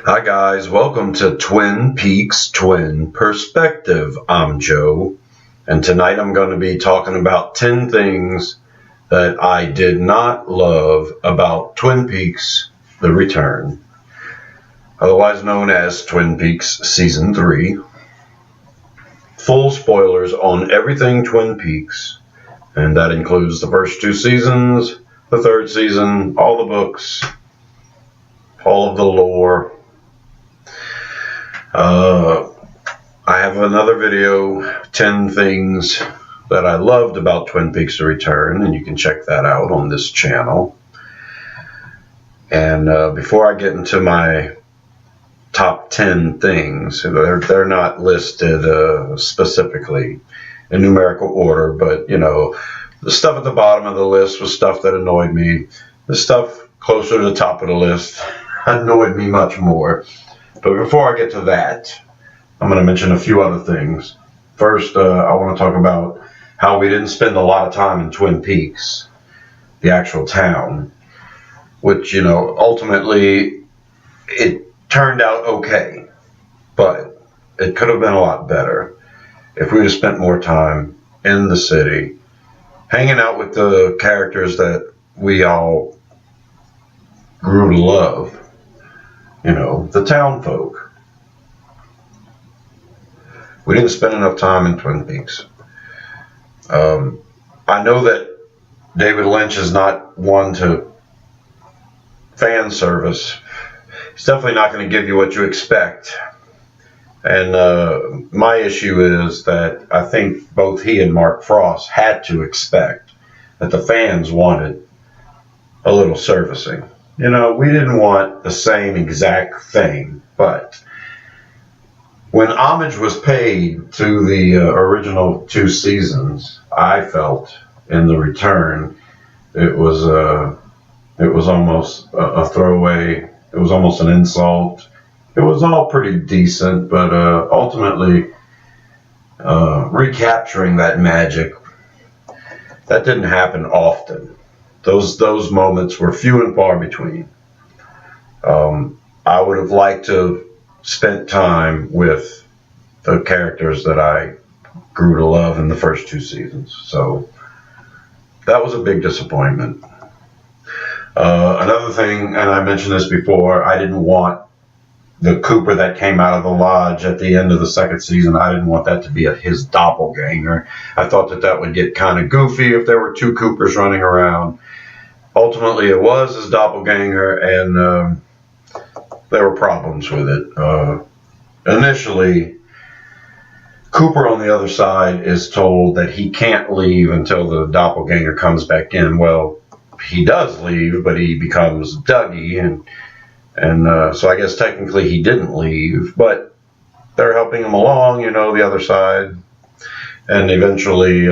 Hi guys, welcome to Twin Peaks Twin Perspective. I'm Joe, and tonight I'm going to be talking about 10 things that I did not love about Twin Peaks The Return, otherwise known as Twin Peaks Season 3. Full spoilers on everything Twin Peaks, and that includes the first two seasons, the third season, all the books, all of the lore. I have another video, 10 things that I loved about Twin Peaks The Return, and you can check that out on this channel. And before I get into my top 10 things, they're not listed specifically in numerical order, but the stuff at the bottom of the list was stuff that annoyed me. The stuff closer to the top of the list annoyed me much more. But before I get to that, I'm going to mention a few other things. First, I want to talk about how we didn't spend a lot of time in Twin Peaks, the actual town, which, ultimately it turned out okay, but it could have been a lot better if we'd have spent more time in the city, hanging out with the characters that we all grew to love. The town folk. We didn't spend enough time in Twin Peaks. I know that David Lynch is not one to fan service. He's definitely not going to give you what you expect. And my issue is that I think both he and Mark Frost had to expect that the fans wanted a little servicing. We didn't want the same exact thing, but when homage was paid to the original two seasons, I felt in The Return it was almost a throwaway. It was almost an insult. It was all pretty decent, but ultimately recapturing that magic, that didn't happen often. Those moments were few and far between. I would have liked to have spent time with the characters that I grew to love in the first two seasons. So that was a big disappointment. Another thing, and I mentioned this before, I didn't want the Cooper that came out of the lodge at the end of the second season. I didn't want that to be his doppelganger. I thought that would get kind of goofy if there were two Coopers running around. Ultimately, it was his doppelganger, and there were problems with it. Initially, Cooper on the other side is told that he can't leave until the doppelganger comes back in. Well, he does leave, but he becomes Dougie, and so I guess technically he didn't leave, but they're helping him along, the other side, and eventually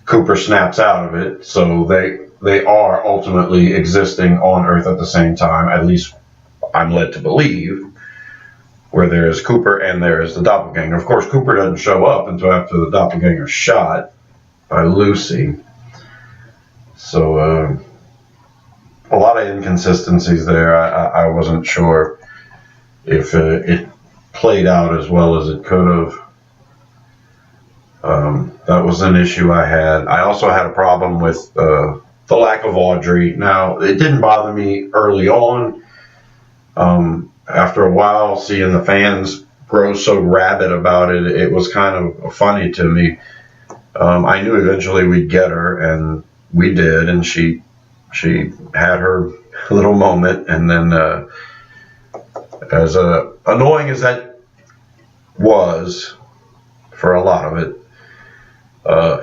Cooper snaps out of it, so they are ultimately existing on Earth at the same time, at least I'm led to believe, where there is Cooper and there is the doppelganger. Of course, Cooper doesn't show up until after the doppelganger's shot by Lucy. So a lot of inconsistencies there. I wasn't sure if it played out as well as it could have. That was an issue I had. I also had a problem with the lack of Audrey. Now, it didn't bother me early on. After a while, seeing the fans grow so rabid about it, it was kind of funny to me. I knew eventually we'd get her, and we did, and she had her little moment, and then as annoying as that was for a lot of it,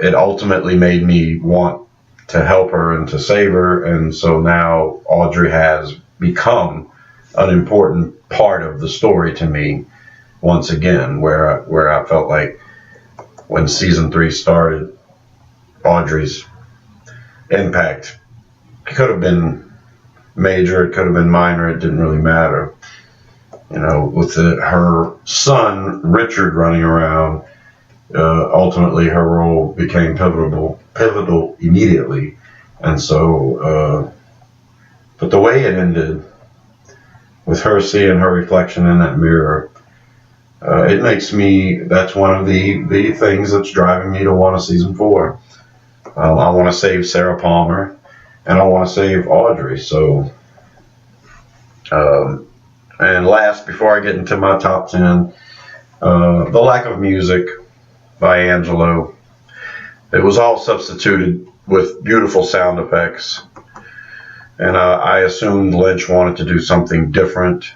it ultimately made me want to help her and to save her, and so now Audrey has become an important part of the story to me once again, where I felt like when season 3 started, Audrey's impact could have been major, it could have been minor, it didn't really matter. With her son Richard running around, ultimately her role became pivotal immediately, and so but the way it ended with her seeing her reflection in that mirror, it makes me, that's one of the things that's driving me to want a season 4. I want to save Sarah Palmer, and I want to save Audrey. So, and last, before I get into my top 10, The Lack of Music by Angelo. It was all substituted with beautiful sound effects, and I assumed Lynch wanted to do something different.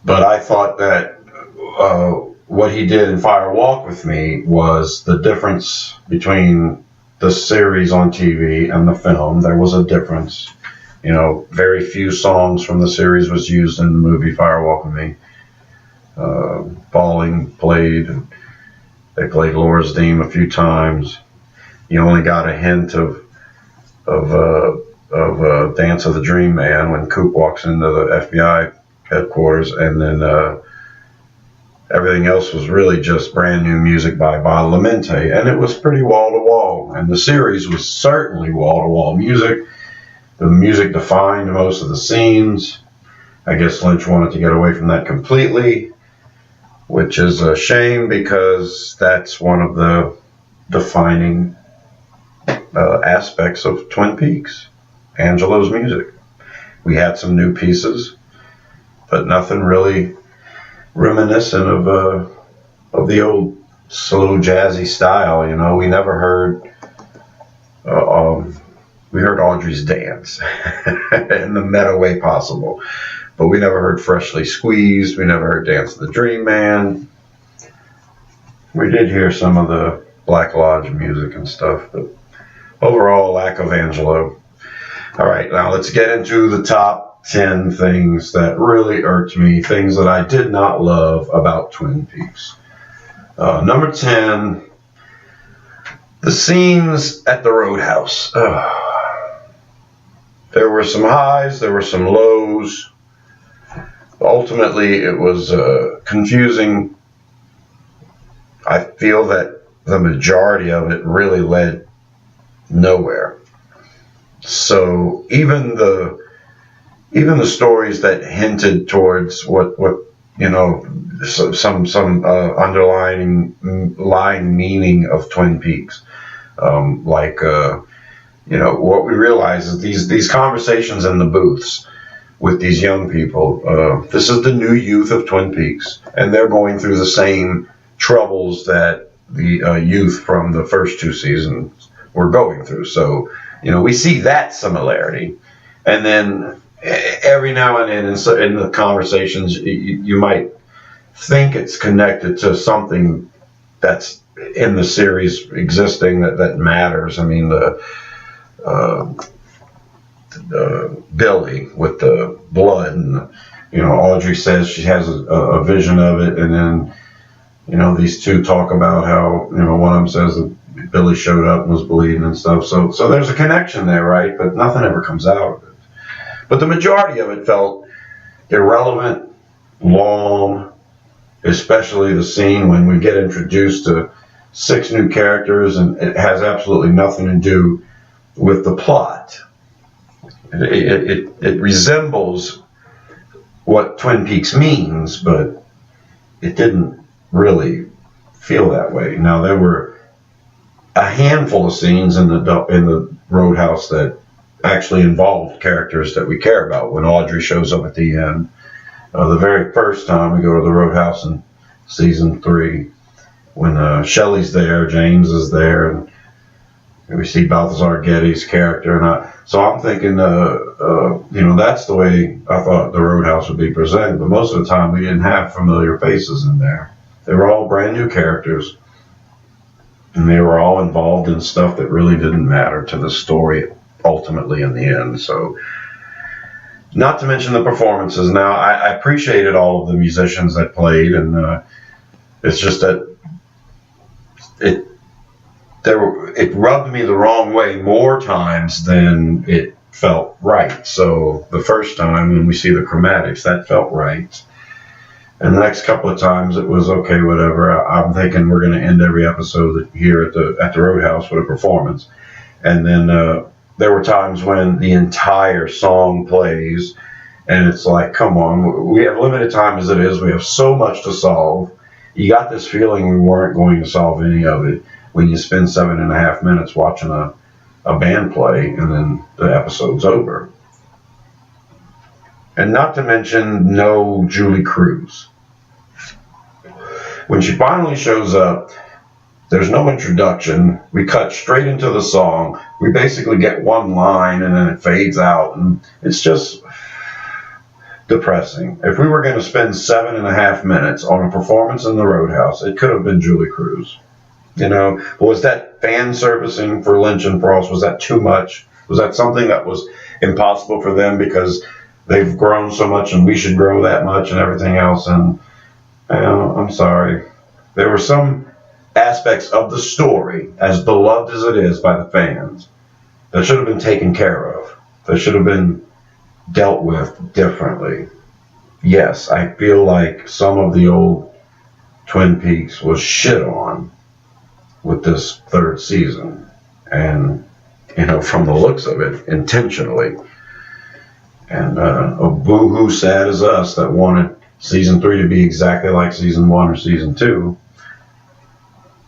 But I thought that what he did in Fire Walk with Me was the difference between the series on TV and the film. There was a difference. You know, very few songs from the series was used in the movie Fire Walk with Me. Balling played. They played Laura's theme a few times. You only got a hint of Dance of the Dream Man when Coop walks into the FBI headquarters, and then everything else was really just brand new music by Badalamenti, and it was pretty wall to wall. And the series was certainly wall to wall music. The music defined most of the scenes. I guess Lynch wanted to get away from that completely, which is a shame because that's one of the defining aspects of Twin Peaks, Angelo's music. We had some new pieces, but nothing really reminiscent of the old slow jazzy style. You know, we never heard we heard Audrey's dance in the meta way possible, but we never heard Freshly Squeezed. We never heard Dance of the Dream Man. We did hear some of the Black Lodge music and stuff, but overall, lack of Angelo. All right, now let's get into the top 10 things that really irked me, things that I did not love about Twin Peaks. Number 10, the scenes at the Roadhouse. There were some highs, there were some lows. Ultimately, it was confusing. I feel that the majority of it really led nowhere. So even the stories that hinted towards what you know, some underlying meaning of Twin Peaks, you know, what we realize is these conversations in the booths with these young people. This is the new youth of Twin Peaks, and they're going through the same troubles that the youth from the first 2 seasons were going through. So, you know, we see that similarity. And then every now and then in the conversations, you might think it's connected to something that's in the series existing that matters. I mean, the Billy with the blood, and you know, Audrey says she has a vision of it, and then you know, these two talk about how, you know, one of them says that Billy showed up and was bleeding and stuff. So there's a connection there, right? But nothing ever comes out of it. But the majority of it felt irrelevant, long, especially the scene when we get introduced to 6 new characters, and it has absolutely nothing to do with the plot. It resembles what Twin Peaks means, but it didn't really feel that way. Now, there were a handful of scenes in the Roadhouse that actually involved characters that we care about. When Audrey shows up at the end, the very first time we go to the Roadhouse in season 3, when Shelley's there, James is there, and we see Balthazar Getty's character, and so I'm thinking, you know, that's the way I thought the Roadhouse would be presented. But most of the time, we didn't have familiar faces in there. They were all brand new characters, and they were all involved in stuff that really didn't matter to the story ultimately in the end. So, not to mention the performances. Now, I appreciated all of the musicians that played, and it's just that it rubbed me the wrong way more times than it felt right. So the first time when we see the chromatics, that felt right. And the next couple of times it was okay, whatever. I'm thinking we're going to end every episode here at the Roadhouse with a performance. And then there were times when the entire song plays And it's like, come on, we have limited time as it is. We have so much to solve. You got this feeling we weren't going to solve any of it when you spend 7.5 minutes watching a band play and then the episode's over. And not to mention, no Julie Cruz. When she finally shows up, there's no introduction. We cut straight into the song. We basically get one line and then it fades out. And it's just depressing. If we were going to spend 7.5 minutes on a performance in the Roadhouse, it could have been Julie Cruz. You know, was that fan servicing for Lynch and Frost? Was that too much? Was that something that was impossible for them because they've grown so much and we should grow that much and everything else? And I'm sorry. There were some aspects of the story, as beloved as it is by the fans, that should have been taken care of. That should have been dealt with differently. Yes, I feel like some of the old Twin Peaks was shit on with this third season. And, you know, from the looks of it, intentionally. And a boo-hoo sad as us that wanted season 3 to be exactly like season 1 or season 2.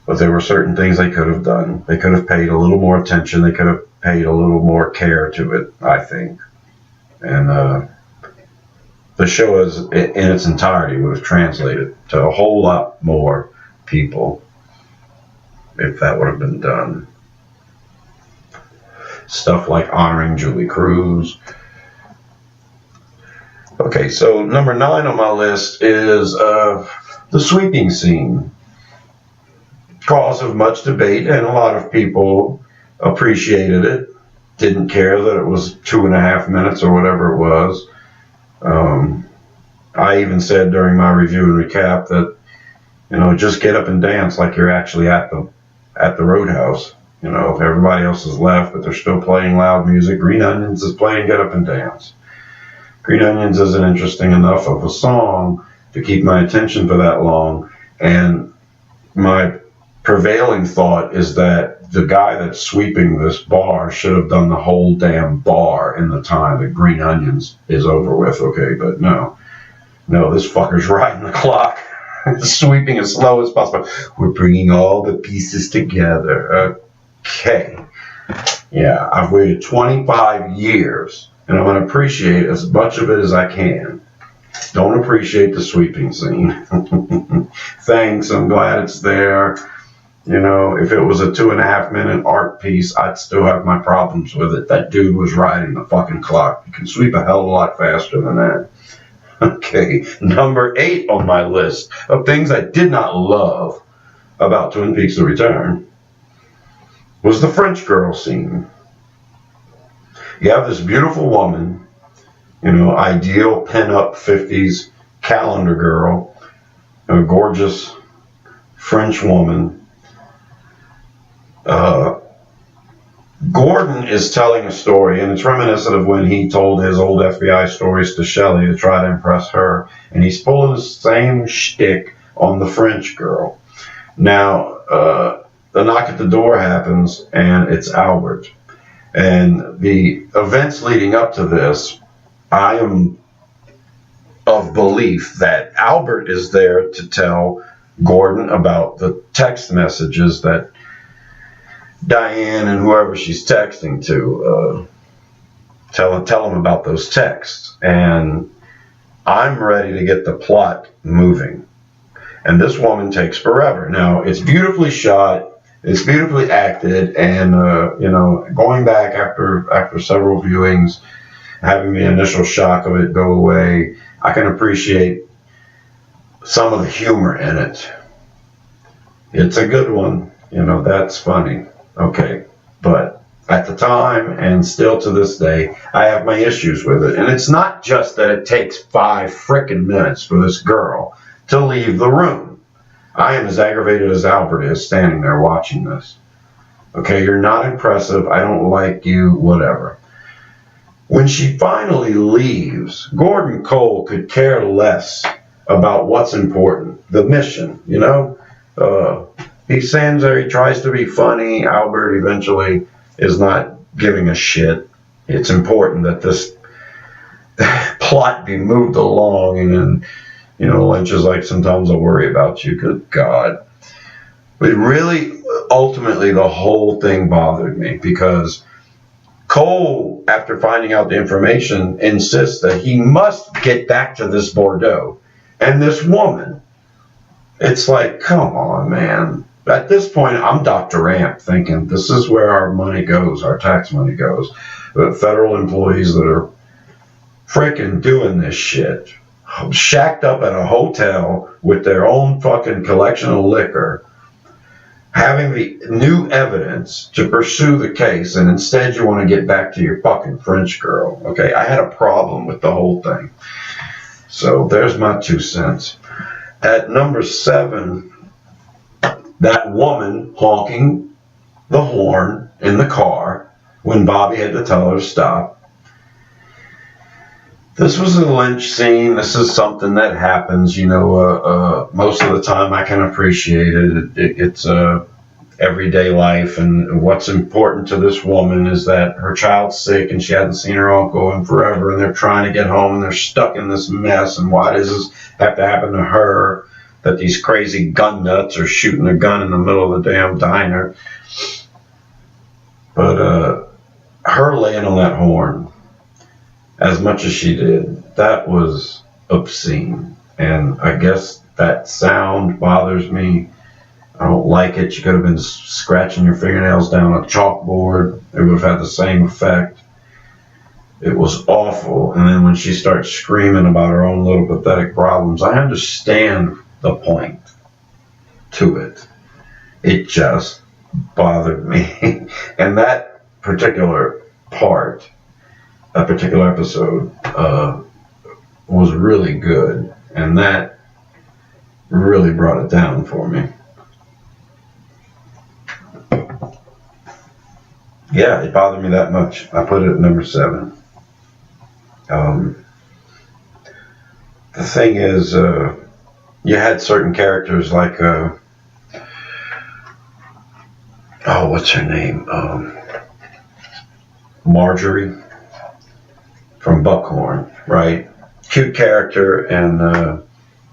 But there were certain things they could have done. They could have paid a little more attention. They could have paid a little more care to it, I think. And the show is, in its entirety would have translated to a whole lot more people if that would have been done. Stuff like honoring Julie Cruz. Okay, so number 9 on my list is the sweeping scene. Cause of much debate, and a lot of people appreciated it. Didn't care that it was 2.5 minutes or whatever it was. I even said during my review and recap that, you know, just get up and dance like you're actually at the Roadhouse. You know, if everybody else has left, but they're still playing loud music, Green Onions is playing Get Up and Dance. Green Onions isn't interesting enough of a song to keep my attention for that long, and my prevailing thought is that the guy that's sweeping this bar should have done the whole damn bar in the time that Green Onions is over with, okay? But no, this fucker's riding the clock, sweeping as slow as possible. We're bringing all the pieces together, okay? Yeah, I've waited 25 years, and I'm going to appreciate as much of it as I can. Don't appreciate the sweeping scene. Thanks, I'm glad it's there. You know, if it was a 2.5 minute art piece, I'd still have my problems with it. That dude was riding the fucking clock. You can sweep a hell of a lot faster than that. Okay, number 8 on my list of things I did not love about Twin Peaks: The Return was the French girl scene. You have this beautiful woman, you know, ideal pin-up 50s calendar girl, a gorgeous French woman. Gordon is telling a story, and it's reminiscent of when he told his old FBI stories to Shelley to try to impress her, and he's pulling the same shtick on the French girl. Now, the knock at the door happens, and it's Albert. And the events leading up to this, I am of belief that Albert is there to tell Gordon about the text messages that Diane and whoever she's texting to, tell him about those texts. And I'm ready to get the plot moving. And this woman takes forever. Now, it's beautifully shot, it's beautifully acted, and you know, going back after several viewings, having the initial shock of it go away, I can appreciate some of the humor in it. It's a good one, you know, that's funny. Okay, but at the time, and still to this day, I have my issues with it. And it's not just that it takes 5 frickin' minutes for this girl to leave the room. I am as aggravated as Albert is standing there watching this. Okay, you're not impressive, I don't like you, whatever. When she finally leaves, Gordon Cole could care less about what's important, the mission, you know? He sends her, he tries to be funny. Albert eventually is not giving a shit. It's important that this plot be moved along, and then, you know, Lynch is like, sometimes I worry about you. Good God. But really, ultimately, the whole thing bothered me because Cole, after finding out the information, insists that he must get back to this Bordeaux and this woman. It's like, come on, man. At this point, I'm Dr. Amp thinking this is where our money goes, our tax money goes. The federal employees that are freaking doing this shit, shacked up at a hotel with their own fucking collection of liquor, having the new evidence to pursue the case, and instead you want to get back to your fucking French girl. Okay, I had a problem with the whole thing. So there's my 2 cents. At number 7, that woman honking the horn in the car when Bobby had to tell her to stop. This was a Lynch scene. This is something that happens, you know, most of the time. I can appreciate it. It's everyday life, and what's important to this woman is that her child's sick and she hadn't seen her uncle in forever, and they're trying to get home and they're stuck in this mess, and why does this have to happen to her, that these crazy gun nuts are shooting a gun in the middle of the damn diner. But her laying on that horn, as much as she did, that was obscene. And I guess that sound bothers me. I don't like it. You could have been scratching your fingernails down a chalkboard. It would have had the same effect. It was awful. And then when she starts screaming about her own little pathetic problems, I understand the point to it. It just bothered me. And that particular part, that particular episode, was really good. And that really brought it down for me. Yeah, it bothered me that much. I put it at number 7. The thing is, you had certain characters like, what's her name? Marjorie from Buckhorn, right? Cute character, and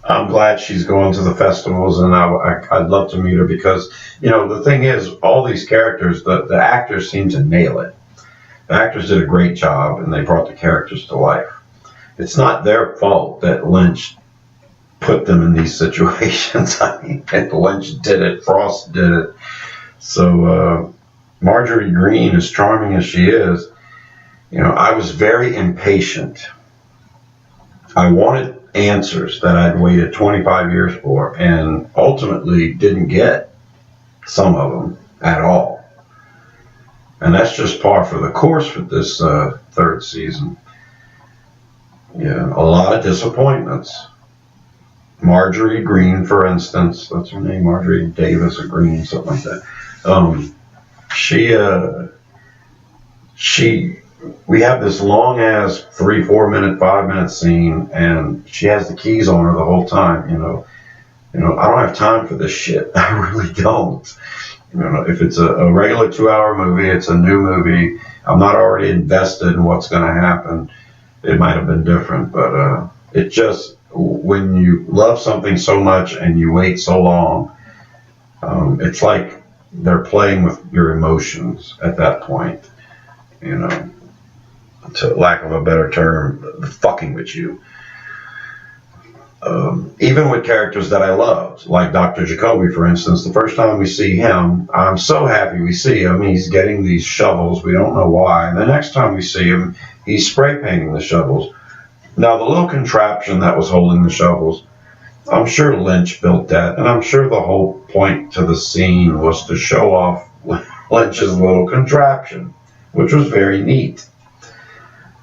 I'm glad she's going to the festivals, and I'd love to meet her because, you know, the thing is, all these characters, the actors seem to nail it. The actors did a great job, and they brought the characters to life. It's not their fault that Lynch put them in these situations. I mean, Lynch did it, Frost did it. So Marjorie Green, as charming as she is, you know, I was very impatient. I wanted answers that I'd waited 25 years for, and ultimately didn't get some of them at all. And that's just par for the course with this 3rd season. Yeah, a lot of disappointments. Marjorie Green, for instance, that's her name, Marjorie Davis or Green, something like that. We have this long ass 3, 4 minute, 5 minute scene, and she has the keys on her the whole time. You know, I don't have time for this shit. I really don't. You know, if it's a regular 2-hour movie, it's a new movie, I'm not already invested in what's going to happen. It might have been different, but it just, when you love something so much and you wait so long, it's like they're playing with your emotions at that point, you know, to lack of a better term, fucking with you. Even with characters that I loved, like Dr. Jacoby, for instance, the first time we see him, I'm so happy we see him. He's getting these shovels. We don't know why. The next time we see him, he's spray painting the shovels. Now, the little contraption that was holding the shovels, I'm sure Lynch built that, and I'm sure the whole point to the scene was to show off Lynch's little contraption, which was very neat.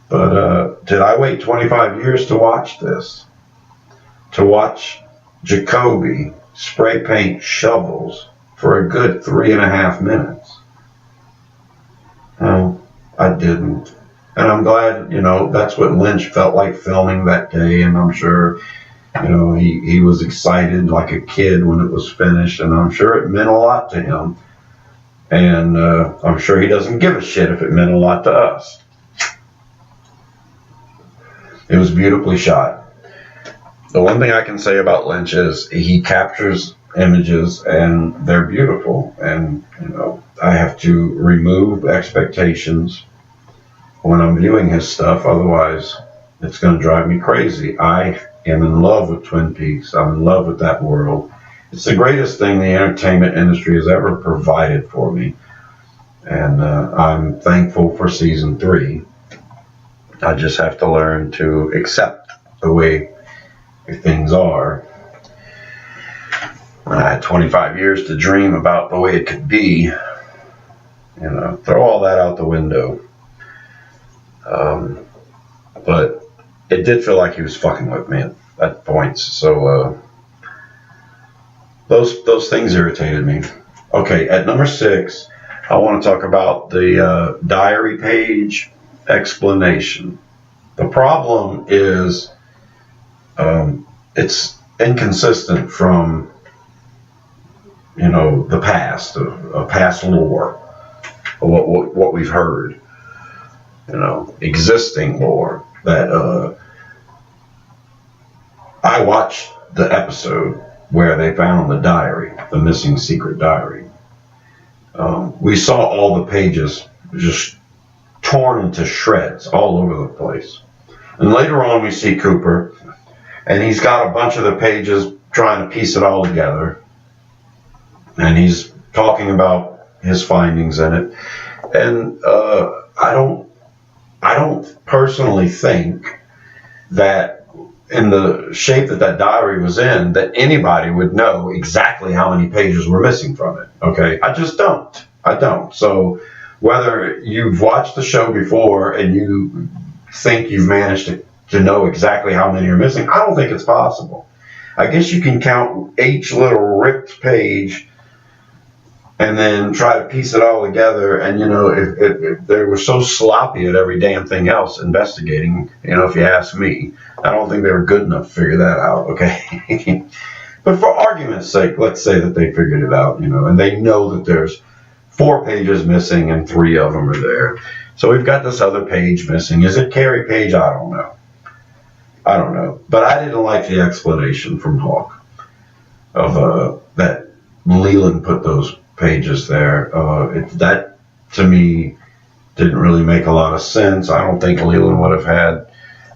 But did I wait 25 years to watch this? To watch Jacoby spray paint shovels for a good 3.5 minutes? No, I didn't. And I'm glad, you know, that's what Lynch felt like filming that day, and I'm sure, you know, he was excited like a kid when it was finished, and I'm sure it meant a lot to him. And I'm sure he doesn't give a shit if it meant a lot to us. It was beautifully shot. The one thing I can say about Lynch is he captures images and they're beautiful. And, I have to remove expectations when I'm viewing his stuff. Otherwise, it's going to drive me crazy. I am in love with Twin Peaks. I'm in love with that world. It's the greatest thing the entertainment industry has ever provided for me. And I'm thankful for season 3. I just have to learn to accept the way things are. I had 25 years to dream about the way it could be. Throw all that out the window. But it did feel like he was fucking with me at points. So those things irritated me. Okay, at number 6, I want to talk about the diary page explanation. The problem is it's inconsistent from the past, of past lore, of what we've heard, existing lore. That I watched the episode where they found the diary, the missing secret diary. We saw all the pages just torn into shreds all over the place. And later on we see Cooper, and he's got a bunch of the pages trying to piece it all together. And he's talking about his findings in it. And I don't personally think that in the shape that diary was in, that anybody would know exactly how many pages were missing from it. Okay, I just don't. I don't. So whether you've watched the show before and you think you've managed to know exactly how many are missing, I don't think it's possible. I guess you can count each little ripped page and then try to piece it all together. And, if they were so sloppy at every damn thing else investigating, if you ask me, I don't think they were good enough to figure that out, okay? But for argument's sake, let's say that they figured it out, and they know that there's 4 pages missing and 3 of them are there. So we've got this other page missing. Is it Carrie Page? I don't know. But I didn't like the explanation from Hawk of that Leland put those pages there. That to me didn't really make a lot of sense. I don't think Leland would have had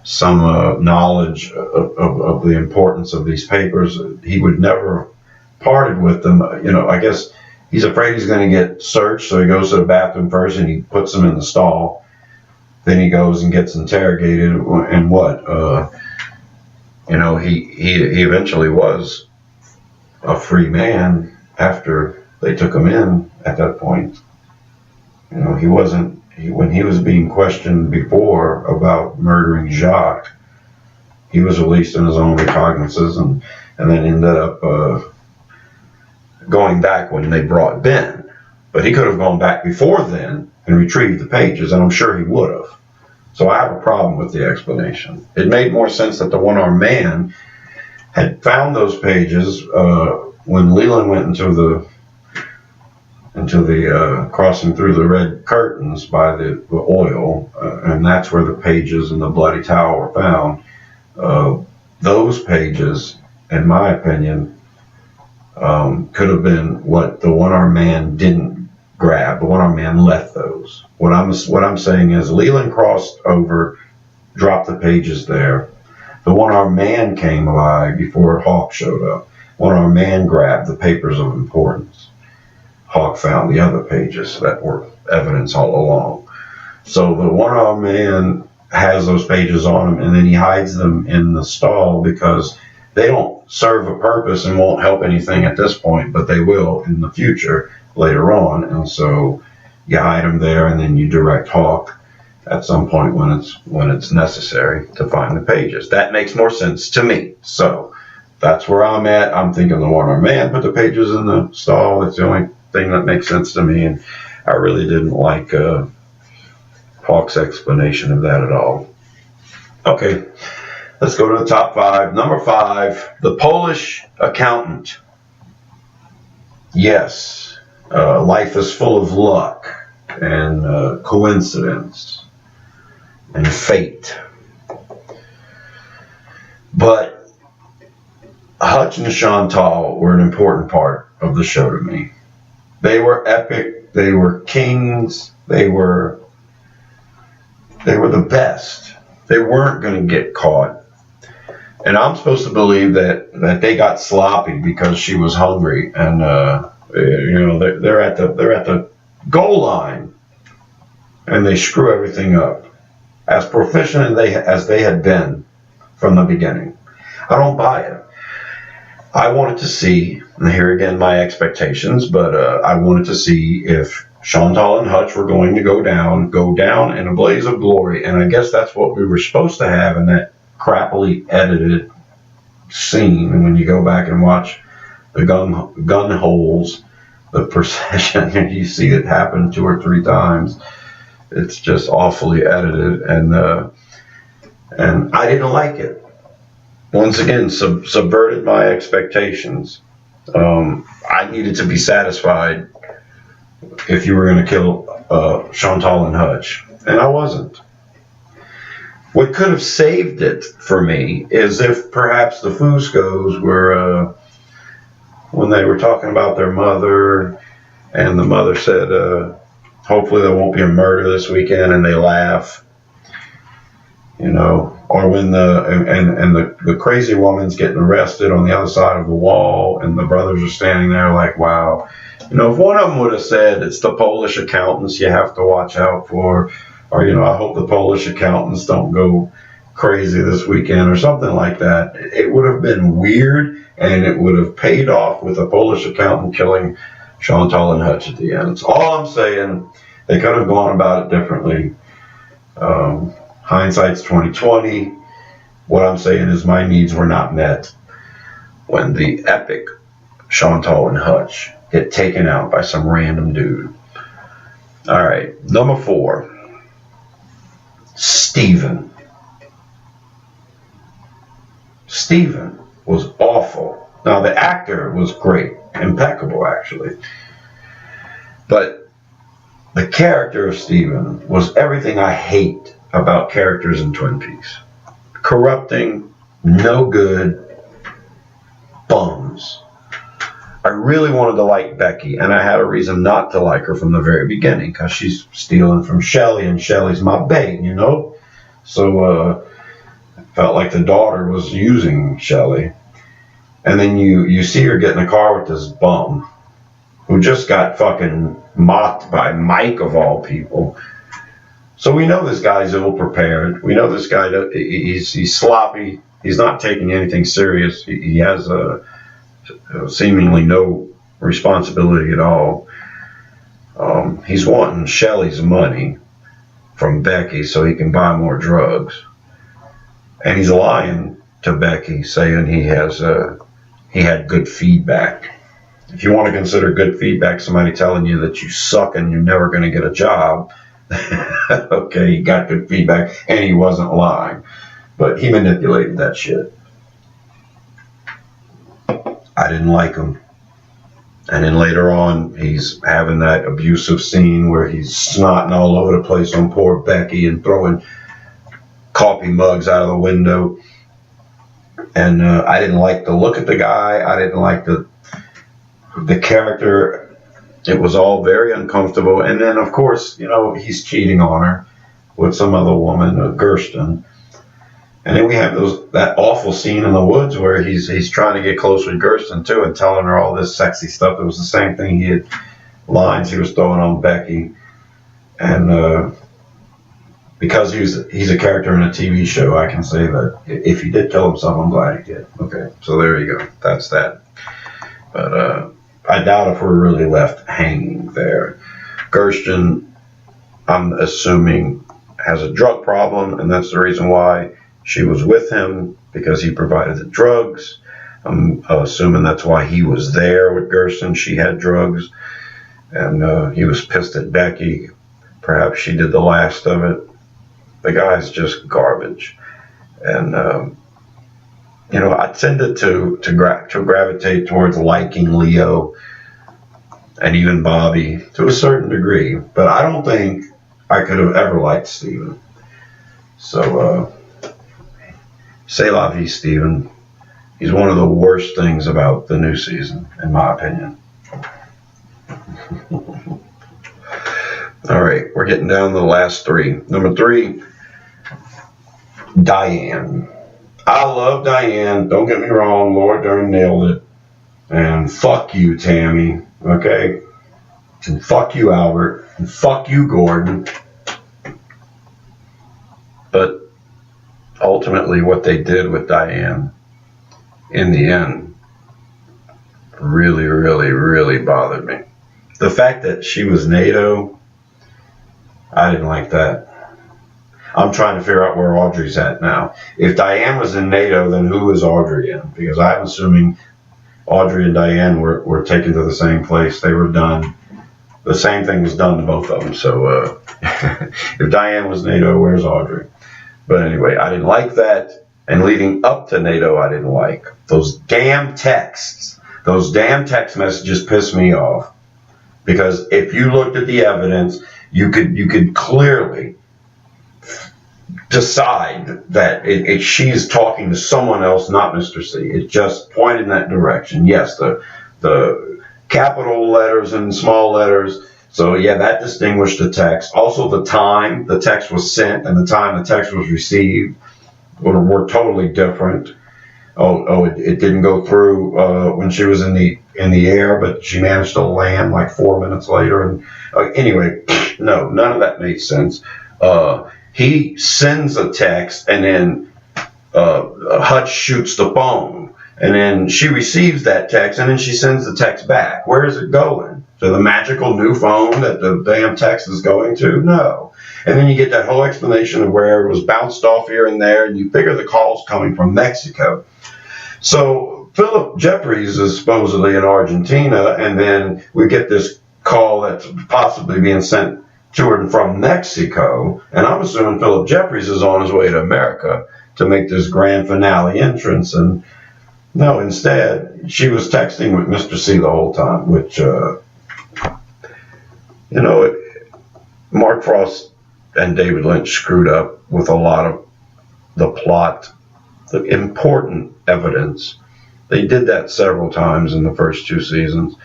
some knowledge of the importance of these papers. He would never have parted with them. I guess he's afraid he's going to get searched, so he goes to the bathroom first and he puts them in the stall. Then he goes and gets interrogated, and he eventually was a free man after they took him in. At that point, he wasn't. When he was being questioned before about murdering Jacques, he was released in his own recognizances, and then ended up going back when they brought Ben. But he could have gone back before then and retrieved the pages, and I'm sure he would have. So I have a problem with the explanation. It made more sense that the one-armed man had found those pages when Leland went into the crossing through the red curtains by the oil, and that's where the pages and the bloody towel were found. Those pages, in my opinion, could have been what the one-armed man didn't grab. The one-armed man left those. What I'm saying is Leland crossed over, dropped the pages there. The one-armed man came by before Hawk showed up. One-armed man grabbed the papers of importance. Hawk found the other pages that were evidence all along. So the one-armed man has those pages on him, and then he hides them in the stall because they don't serve a purpose and won't help anything at this point, but they will in the future later on. And so you hide them there, and then you direct Hawk at some point when it's necessary to find the pages. That makes more sense to me. So that's where I'm at. I'm thinking the one-armed man put the pages in the stall. That's the only thing that makes sense to me, and I really didn't like Hawk's explanation of that at all. Okay, let's go to the top 5. Number 5, the Polish accountant. Yes, life is full of luck and coincidence and fate. But Hutch and Chantal were an important part of the show to me. They were epic. They were kings. They were the best. They weren't going to get caught. And I'm supposed to believe that they got sloppy because she was hungry, and they're at the goal line, and they screw everything up. As proficient as they had been from the beginning, I don't buy it. I wanted to see, and here again my expectations, but I wanted to see if Chantal and Hutch were going to go down in a blaze of glory, and I guess that's what we were supposed to have in that crappily edited scene. And when you go back and watch the gun holes, the procession, you see it happen 2 or 3 times. It's just awfully edited, and I didn't like it. Once again, subverted my expectations. I needed to be satisfied if you were going to kill Chantal and Hutch, and I wasn't. What could have saved it for me is if perhaps the Fuscos were, when they were talking about their mother, and the mother said, hopefully there won't be a murder this weekend, and they laugh, or when the crazy woman's getting arrested on the other side of the wall, and the brothers are standing there like, wow. If one of them would have said, it's the Polish accountants you have to watch out for, or, I hope the Polish accountants don't go crazy this weekend, or something like that, it would have been weird, and it would have paid off with a Polish accountant killing Chantal and Hutch at the end. That's all I'm saying. They could have gone about it differently. Hindsight's 2020. What I'm saying is my needs were not met when the epic Chantal and Hutch get taken out by some random dude. All right, number 4. Steven. Steven was awful. Now, the actor was great, impeccable, actually. But the character of Steven was everything I hate about characters in Twin Peaks. Corrupting, no good, bums. I really wanted to like Becky, and I had a reason not to like her from the very beginning, because she's stealing from Shelley, and Shelley's my babe, So felt like the daughter was using Shelley. And then you see her get in the car with this bum who just got fucking mocked by Mike, of all people. So we know this guy's ill-prepared. We know this guy, he's sloppy. He's not taking anything serious. He has seemingly no responsibility at all. He's wanting Shelley's money from Becky so he can buy more drugs. And he's lying to Becky, saying he had good feedback. If you want to consider good feedback somebody telling you that you suck and you're never going to get a job, okay, he got good feedback, and he wasn't lying. But he manipulated that shit. I didn't like him. And then later on, he's having that abusive scene where he's snotting all over the place on poor Becky and throwing coffee mugs out of the window. And I didn't like the look of the guy. I didn't like the character. It was all very uncomfortable. And then, of course, he's cheating on her with some other woman, Gersten. And then we have that awful scene in the woods where he's trying to get close with Gersten too, and telling her all this sexy stuff. It was the same thing. Lines he was throwing on Becky, and because he's a character in a TV show, I can say that if he did kill himself, I'm glad he did. Okay, so there you go. That's that. But I doubt if we're really left hanging there. Gersten, I'm assuming, has a drug problem, and that's the reason why she was with him, because he provided the drugs. I'm assuming that's why he was there with Gersten. She had drugs, and he was pissed at Becky. Perhaps she did the last of it. The guy's just garbage. And, I tended to gravitate towards liking Leo and even Bobby to a certain degree, but I don't think I could have ever liked Steven. So C'est la vie, Steven. He's one of the worst things about the new season, in my opinion. All right, we're getting down to the last three. Number 3, Diane. I love Diane. Don't get me wrong. Laura Dern nailed it. And fuck you, Tammy. Okay? And fuck you, Albert. And fuck you, Gordon. But ultimately, what they did with Diane in the end really, really, really bothered me. The fact that she was NATO, I didn't like that. I'm trying to figure out where Audrey's at now. If Diane was in NATO, then who is Audrey in? Because I'm assuming Audrey and Diane were taken to the same place. They were done. The same thing was done to both of them. So if Diane was NATO, where's Audrey? But anyway, I didn't like that. And leading up to NATO, I didn't like. Those damn texts. Those damn text messages pissed me off. Because if you looked at the evidence, you could clearly decide that she's talking to someone else, not Mr. C. It just pointed in that direction. Yes, the capital letters and small letters. So yeah, that distinguished the text. Also, the time the text was sent and the time the text was received were totally different. It didn't go through when she was in the air, but she managed to land like 4 minutes later. And anyway, no, none of that made sense. He sends a text, and then Hutch shoots the phone, and then she receives that text, and then she sends the text back. Where is it going? To the magical new phone that the damn text is going to? No. And then you get that whole explanation of where it was bounced off here and there, and you figure the call's coming from Mexico. So Philip Jeffries is supposedly in Argentina, and then we get this call that's possibly being sent to and from Mexico, and I'm assuming Philip Jeffries is on his way to America to make this grand finale entrance. And no, instead, she was texting with Mr. C the whole time, which, Mark Frost and David Lynch screwed up with a lot of the plot, the important evidence. They did that several times in the first 2 seasons.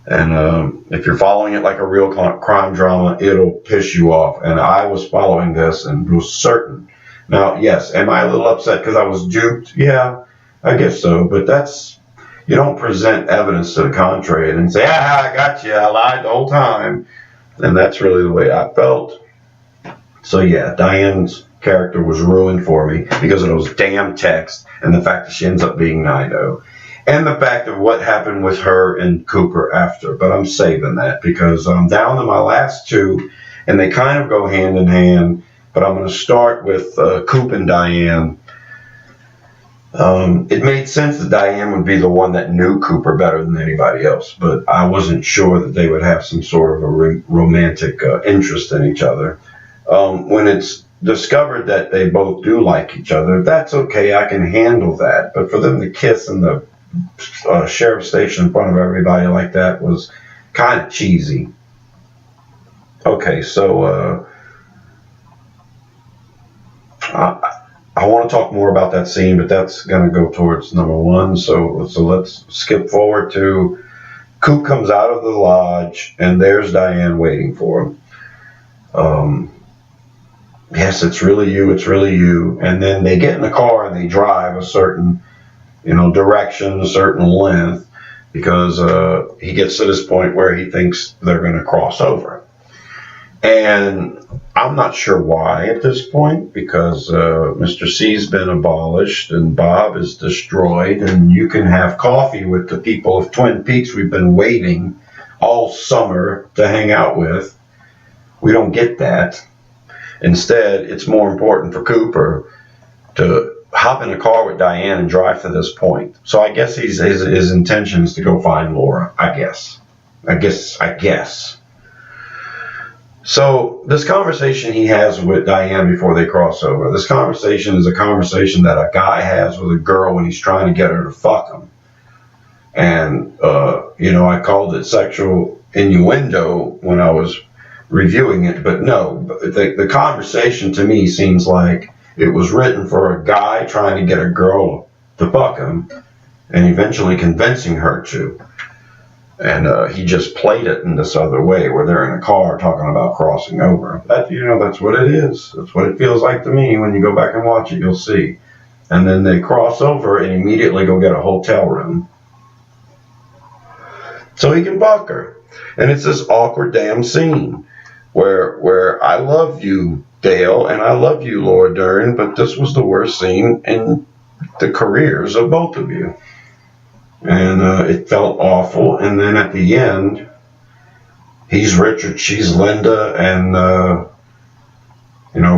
And if you're following it like a real crime drama, it'll piss you off. And I was following this and was certain. Now, yes, am I a little upset because I was duped? Yeah, I guess so. But you don't present evidence to the contrary and then say, I got you, I lied the whole time. And that's really the way I felt. So yeah, Diane's character was ruined for me because of those damn texts and the fact that she ends up being Nido. And the fact of what happened with her and Cooper after. But I'm saving that because I'm down to my last 2, and they kind of go hand in hand. But I'm going to start with Coop and Diane. It made sense that Diane would be the one that knew Cooper better than anybody else. But I wasn't sure that they would have some sort of a romantic interest in each other. When it's discovered that they both do like each other, that's okay. I can handle that. But for them to kiss in the sheriff's station in front of everybody like that was kind of cheesy. Okay, so I want to talk more about that scene, but that's going to go towards number 1. So let's skip forward to Coop comes out of the lodge, and there's Diane waiting for him. Yes, it's really you, it's really you. And then they get in the car and they drive a certain direction, a certain length, because he gets to this point where he thinks they're going to cross over. And I'm not sure why at this point, because Mr. C's been abolished and Bob is destroyed, and you can have coffee with the people of Twin Peaks we've been waiting all summer to hang out with. We don't get that. Instead, it's more important for Cooper to hop in a car with Diane and drive to this point. So I guess his intention is to go find Laura. I guess. So this conversation he has with Diane before they cross over, this conversation is a conversation that a guy has with a girl when he's trying to get her to fuck him. And, I called it sexual innuendo when I was reviewing it, but no, the conversation to me seems like It was written for a guy trying to get a girl to fuck him and eventually convincing her to. And he just played it in this other way where they're in a car talking about crossing over. That's what it is. That's what it feels like to me. When you go back and watch it, you'll see. And then they cross over and immediately go get a hotel room so he can fuck her. And it's this awkward damn scene where I love you, Dale, and I love you, Laura Dern, but this was the worst scene in the careers of both of you. And it felt awful. And then at the end, he's Richard, she's Linda, and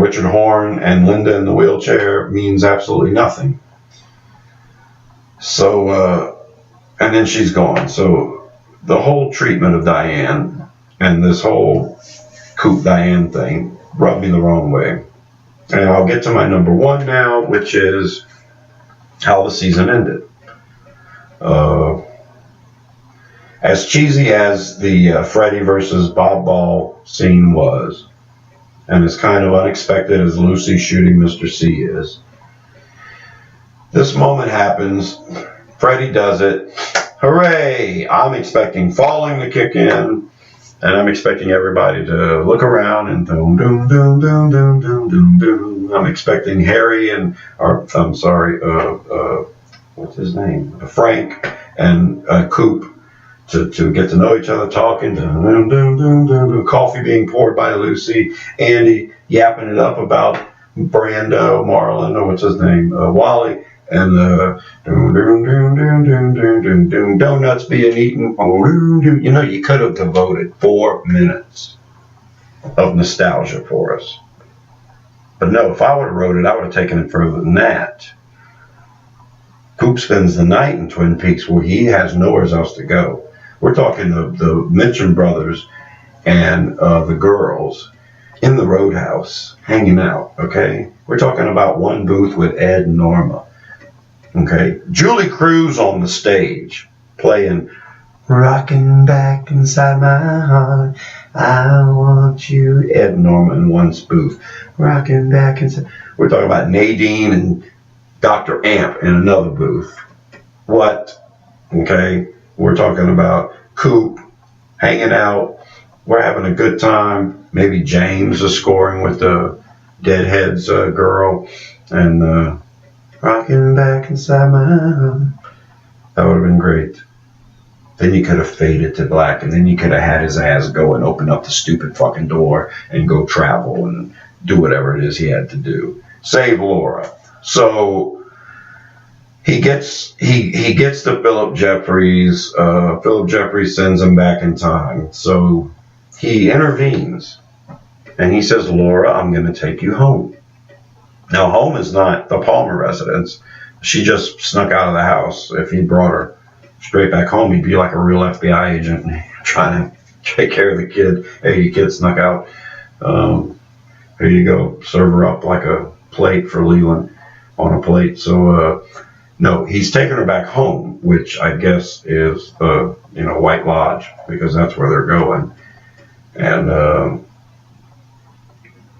Richard Horn and Linda in the wheelchair means absolutely nothing. So, and then she's gone. So the whole treatment of Diane and this whole Coop Diane thing rubbed me the wrong way. And I'll get to my number one now, which is how the season ended. As cheesy as the Freddy versus Bob Ball scene was, and as kind of unexpected as Lucy shooting Mr. C is, this moment happens. Freddy does it. Hooray! I'm expecting falling to kick in, and I'm expecting everybody to look around and doom, doom, doom, doom, doom, doom, doom, doom. I'm expecting Harry what's his name? Frank and Coop to get to know each other, talking, doom, doom, doom, doom, doom, coffee being poured by Lucy, Andy yapping it up about Brando, Marlon, or what's his name, Wally, and doom, doom, doom, doom, doom, doom, doom, doom, donuts being eaten. You could have devoted 4 minutes of nostalgia for us. But no, if I would have wrote it, I would have taken it further than that. Coop spends the night in Twin Peaks where he has nowhere else to go. We're talking the Mitchum brothers and the girls in the Roadhouse hanging out, okay? We're talking about one booth with Ed and Norma, okay? Julie Cruz on the stage playing Rocking Back Inside My Heart, I Want You. Ed and Norma in one booth. Rocking Back Inside. We're talking about Nadine and Dr. Amp in another booth. What? Okay? We're talking about Coop hanging out. We're having a good time. Maybe James is scoring with the Deadheads girl. And rocking back inside my heart. That would have been great. Then you could have faded to black, and then you could have had his ass go and open up the stupid fucking door and go travel and do whatever it is he had to do. Save Laura. So he gets to Philip Jeffries. Philip Jeffries sends him back in time. So he intervenes and he says, Laura, I'm going to take you home. Now, home is not the Palmer residence. She just snuck out of the house. If he brought her straight back home, he'd be like a real FBI agent trying to take care of the kid. Hey, your kid snuck out. Here you go. Serve her up like a plate for Leland on a plate. So, no, he's taking her back home, which I guess is White Lodge, because that's where they're going. And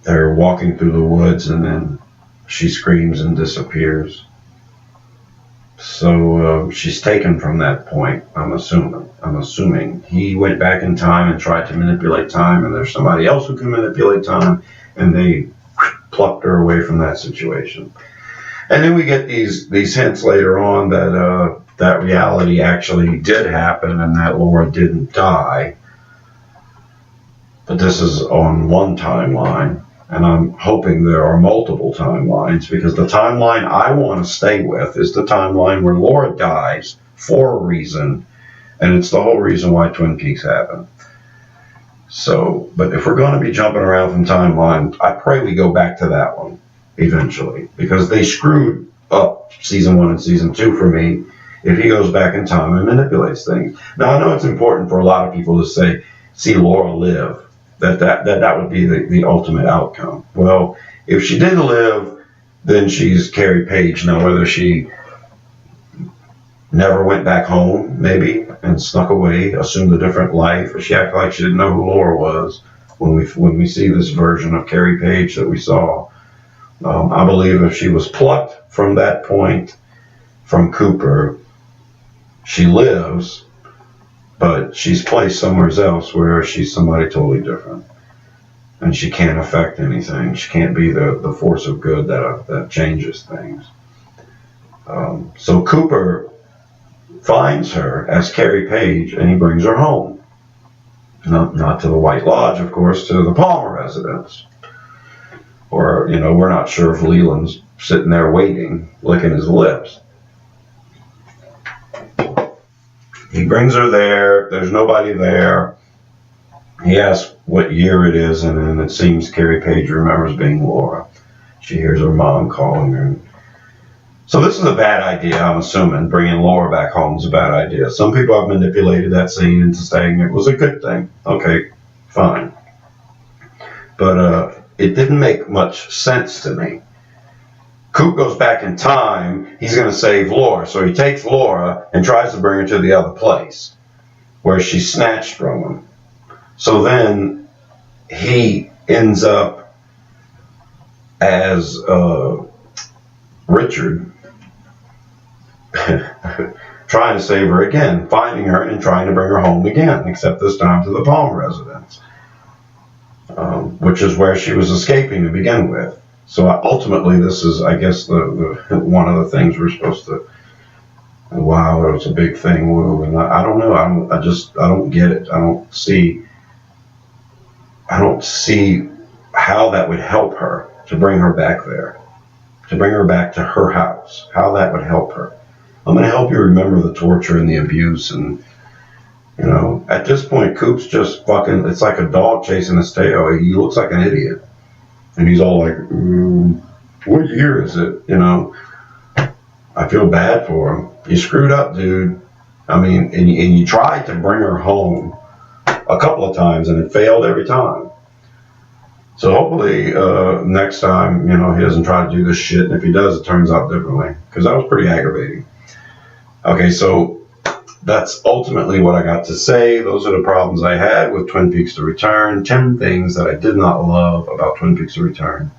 they're walking through the woods, and then she screams and disappears. So she's taken from that point, I'm assuming. He went back in time and tried to manipulate time, and there's somebody else who can manipulate time, and they plucked her away from that situation. And then we get these hints later on that that reality actually did happen and that Laura didn't die. But this is on one timeline, and I'm hoping there are multiple timelines, because the timeline I want to stay with is the timeline where Laura dies for a reason, and it's the whole reason why Twin Peaks happened. So, but if we're going to be jumping around from timeline, I pray we go back to that one eventually, because they screwed up season 1 and season 2 for me if he goes back in time and manipulates things. Now, I know it's important for a lot of people to see Laura live, that would be the ultimate outcome. Well, if she didn't live, then she's Carrie Page. Now, whether she never went back home, maybe, and snuck away, assumed a different life, or she acted like she didn't know who Laura was when we see this version of Carrie Page that we saw, I believe if she was plucked from that point, from Cooper, she lives, but she's placed somewhere else where she's somebody totally different. And she can't affect anything. She can't be the force of good that changes things. So Cooper finds her as Carrie Page, and he brings her home. Not to the White Lodge, of course, to the Palmer residence. Or, we're not sure if Leland's sitting there waiting, licking his lips. He brings her there. There's nobody there. He asks what year it is, and then it seems Carrie Page remembers being Laura. She hears her mom calling her. So this is a bad idea, I'm assuming. Bringing Laura back home is a bad idea. Some people have manipulated that scene into saying it was a good thing. Okay, fine. But it didn't make much sense to me. Coop goes back in time. He's going to save Laura. So he takes Laura and tries to bring her to the other place where she's snatched from him. So then he ends up as Richard, trying to save her again, finding her and trying to bring her home again, except this time to the Palmer residence, which is where she was escaping to begin with. So ultimately, this is, I guess, the one of the things we're supposed to. Wow, it was a big thing. Woo, and I don't know. I don't get it. I don't see how that would help her to bring her back there, to bring her back to her house. How that would help her. I'm going to help you remember the torture and the abuse, and at this point, Coop's just fucking. It's like a dog chasing his tail. He looks like an idiot. And he's all like, what year is it? I feel bad for him. You screwed up, dude. I mean, and you tried to bring her home a couple of times, and it failed every time. So hopefully next time, he doesn't try to do this shit. And if he does, it turns out differently. Because that was pretty aggravating. Okay, so that's ultimately what I got to say. Those are the problems I had with Twin Peaks: The Return. 10 things that I did not love about Twin Peaks: The Return.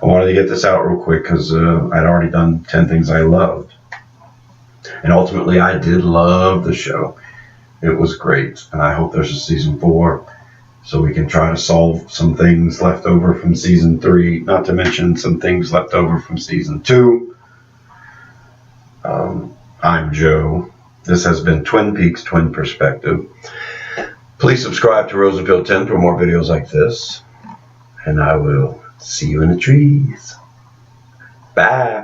I wanted to get this out real quick because I'd already done 10 things I loved. And ultimately, I did love the show. It was great. And I hope there's a season 4 so we can try to solve some things left over from season 3, not to mention some things left over from season 2. I'm Joe. This has been Twin Peaks Twin Perspective. Please subscribe to Rosenfield 10 for more videos like this. And I will see you in the trees. Bye.